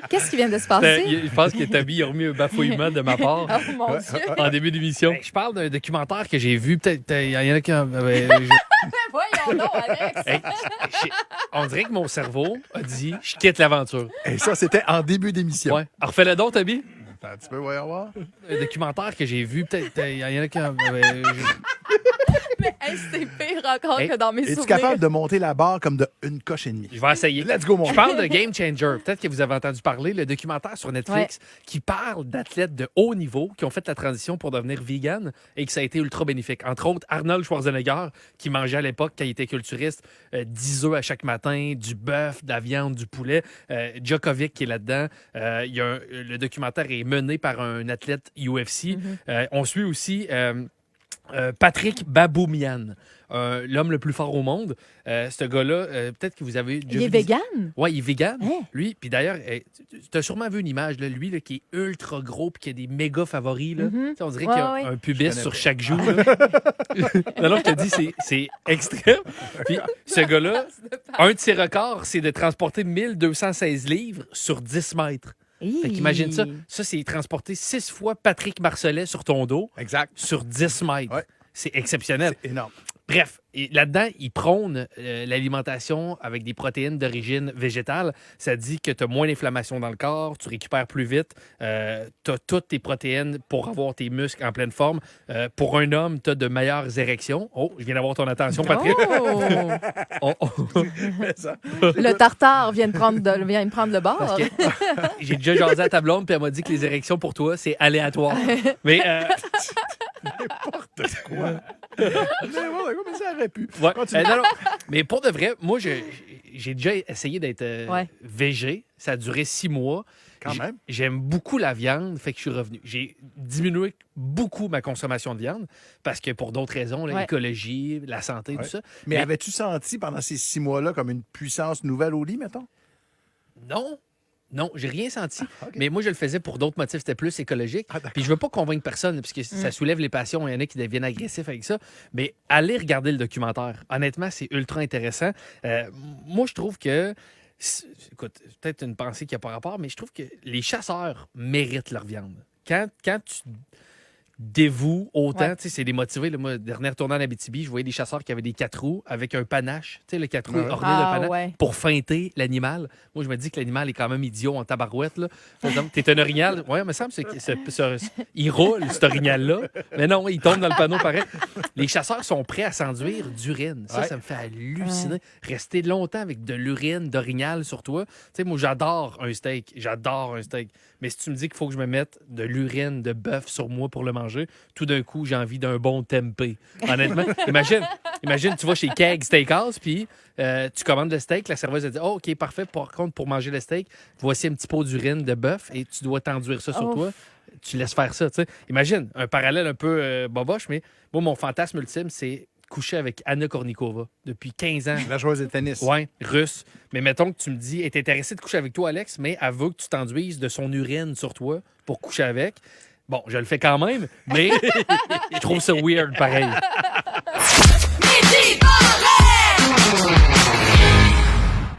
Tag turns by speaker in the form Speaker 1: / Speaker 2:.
Speaker 1: Qu'est-ce qui vient de se passer?
Speaker 2: Je pense que Tabi a remis un bafouillement de ma part
Speaker 1: Oh mon Dieu!
Speaker 2: en début d'émission. Je parle d'un documentaire que j'ai vu. Peut-être, il y en a qui...
Speaker 1: Voyons donc, Alex!
Speaker 2: Hey, on dirait que mon cerveau a dit « Je quitte l'aventure
Speaker 3: Et ça, c'était en début ». d'émission.
Speaker 2: Ouais. Alors, refais-le donc, Tabi.
Speaker 3: Attends un petit peu, voyons voir.
Speaker 2: Un documentaire que j'ai vu. Peut-être, il y en a qui...
Speaker 1: Mais hey, c'est pire encore
Speaker 2: Hey,
Speaker 1: que dans mes
Speaker 3: Es-tu
Speaker 1: souvenirs.
Speaker 3: capable de monter la barre comme de une coche et demie?
Speaker 2: Je vais essayer.
Speaker 3: Let's go, mon
Speaker 2: Je parle de Game Changer. Peut-être que vous avez entendu parler, le documentaire sur Netflix qui parle d'athlètes de haut niveau qui ont fait la transition pour devenir vegan et que ça a été ultra bénéfique. Entre autres, Arnold Schwarzenegger, qui mangeait à l'époque, quand il était culturiste, 10 œufs à chaque matin, du bœuf, de la viande, du poulet. Djokovic qui est là-dedans. Le documentaire est mené par un athlète UFC. On suit aussi... Patrick Baboumian, l'homme le plus fort au monde. Ce gars-là, peut-être que vous avez déjà
Speaker 1: Il est
Speaker 2: vu des-
Speaker 1: vegan?
Speaker 2: Ouais, il est vegan,
Speaker 1: Hein?
Speaker 2: lui. Puis d'ailleurs, tu as sûrement vu une image, là, lui, là, qui est ultra gros puis qui a des méga favoris. Là. Tu sais, on dirait
Speaker 1: Ouais,
Speaker 2: qu'il y a
Speaker 1: ouais.
Speaker 2: un pubis
Speaker 3: connais
Speaker 2: sur
Speaker 3: pas.
Speaker 2: chaque joue. là. non, non, je te dis, c'est extrême. Puis ce gars-là, un de ses records, c'est de transporter 1216 livres sur 10 mètres. Fait qu'imagine ça. Ça, c'est transporter 6 fois Patrick Marcelet sur ton dos
Speaker 3: Exact.
Speaker 2: sur 10 mètres.
Speaker 3: Ouais.
Speaker 2: C'est exceptionnel.
Speaker 3: C'est énorme.
Speaker 2: Bref, et là-dedans, il prône l'alimentation avec des protéines d'origine végétale. Ça dit que tu as moins d'inflammation dans le corps, tu récupères plus vite, tu as toutes tes protéines pour avoir tes muscles en pleine forme. Pour un homme, tu as de meilleures érections. Oh, je viens d'avoir ton attention, Patrick.
Speaker 1: Oh!
Speaker 2: Oh, oh.
Speaker 3: Ça.
Speaker 1: Le tartare vient de prendre le bord.
Speaker 2: Parce que j'ai déjà jasé à ta blonde, puis elle m'a dit que les érections pour toi, c'est aléatoire. Mais
Speaker 3: N'importe quoi. N'importe quoi, mais ça aurait pu.
Speaker 2: ouais.
Speaker 3: Continue.
Speaker 2: Non, non. Mais pour de vrai, moi, j'ai déjà essayé d'être
Speaker 1: Ouais.
Speaker 2: végé. Ça a duré 6 mois.
Speaker 3: Quand même.
Speaker 2: J'aime beaucoup la viande, fait que je suis revenu. J'ai diminué beaucoup ma consommation de viande parce que pour d'autres raisons,
Speaker 1: Ouais.
Speaker 2: l'écologie, la santé,
Speaker 3: Ouais.
Speaker 2: tout ça.
Speaker 3: Mais avais-tu senti pendant ces 6 mois-là comme une puissance nouvelle au lit, mettons?
Speaker 2: Non. Non, j'ai rien senti.
Speaker 3: OK.
Speaker 2: Mais moi, je le faisais pour d'autres motifs. C'était plus écologique.
Speaker 3: Ah, d'accord.
Speaker 2: Puis je veux pas convaincre personne, parce que ça soulève les passions. Il y en a qui deviennent agressifs avec ça. Mais allez regarder le documentaire. Honnêtement, c'est ultra intéressant. Moi, je trouve que... Écoute, c'est peut-être une pensée qui n'a pas rapport, mais je trouve que les chasseurs méritent leur viande. Quand tu dévoues autant,
Speaker 1: Ouais.
Speaker 2: tu sais, c'est démotivé. Là, moi, dernière tournée en Abitibi, je voyais des chasseurs qui avaient des 4 roues avec un panache, tu sais, le 4 roues
Speaker 3: Ouais.
Speaker 2: orné de panache,
Speaker 1: ouais.
Speaker 2: pour feinter l'animal. Moi, je me dis que l'animal est quand même idiot en tabarouette. Là. Par exemple, t'es un orignal. Ouais, il me semble que il roule, cet orignal-là. Mais non, il tombe dans le panneau pareil. Les chasseurs sont prêts à s'enduire d'urine. Ça,
Speaker 3: Ouais.
Speaker 2: ça me fait halluciner. Rester longtemps avec de l'urine d'orignal sur toi. Tu sais, moi, j'adore un steak. J'adore un steak. Mais si tu me dis qu'il faut que je me mette de l'urine de bœuf sur moi pour le manger, tout d'un coup, j'ai envie d'un bon tempeh. Honnêtement, imagine, tu vas chez Keg Steakhouse, puis tu commandes le steak, la serveuse elle dit oh, OK, parfait, par contre, pour manger le steak, voici un petit pot d'urine de bœuf et tu dois t'enduire ça sur
Speaker 1: Oh.
Speaker 2: toi. Tu laisses faire ça, tu sais. Imagine, un parallèle un peu boboche, mais moi, mon fantasme ultime, c'est coucher avec Anna Kournikova depuis 15 ans.
Speaker 3: La joueuse de tennis.
Speaker 2: Ouais, russe. Mais mettons que tu me dis, elle est intéressée de coucher avec toi, Alex, mais elle veut que tu t'enduises de son urine sur toi pour coucher avec. Bon, je le fais quand même, mais je trouve ça weird pareil.
Speaker 4: Midi Barrette!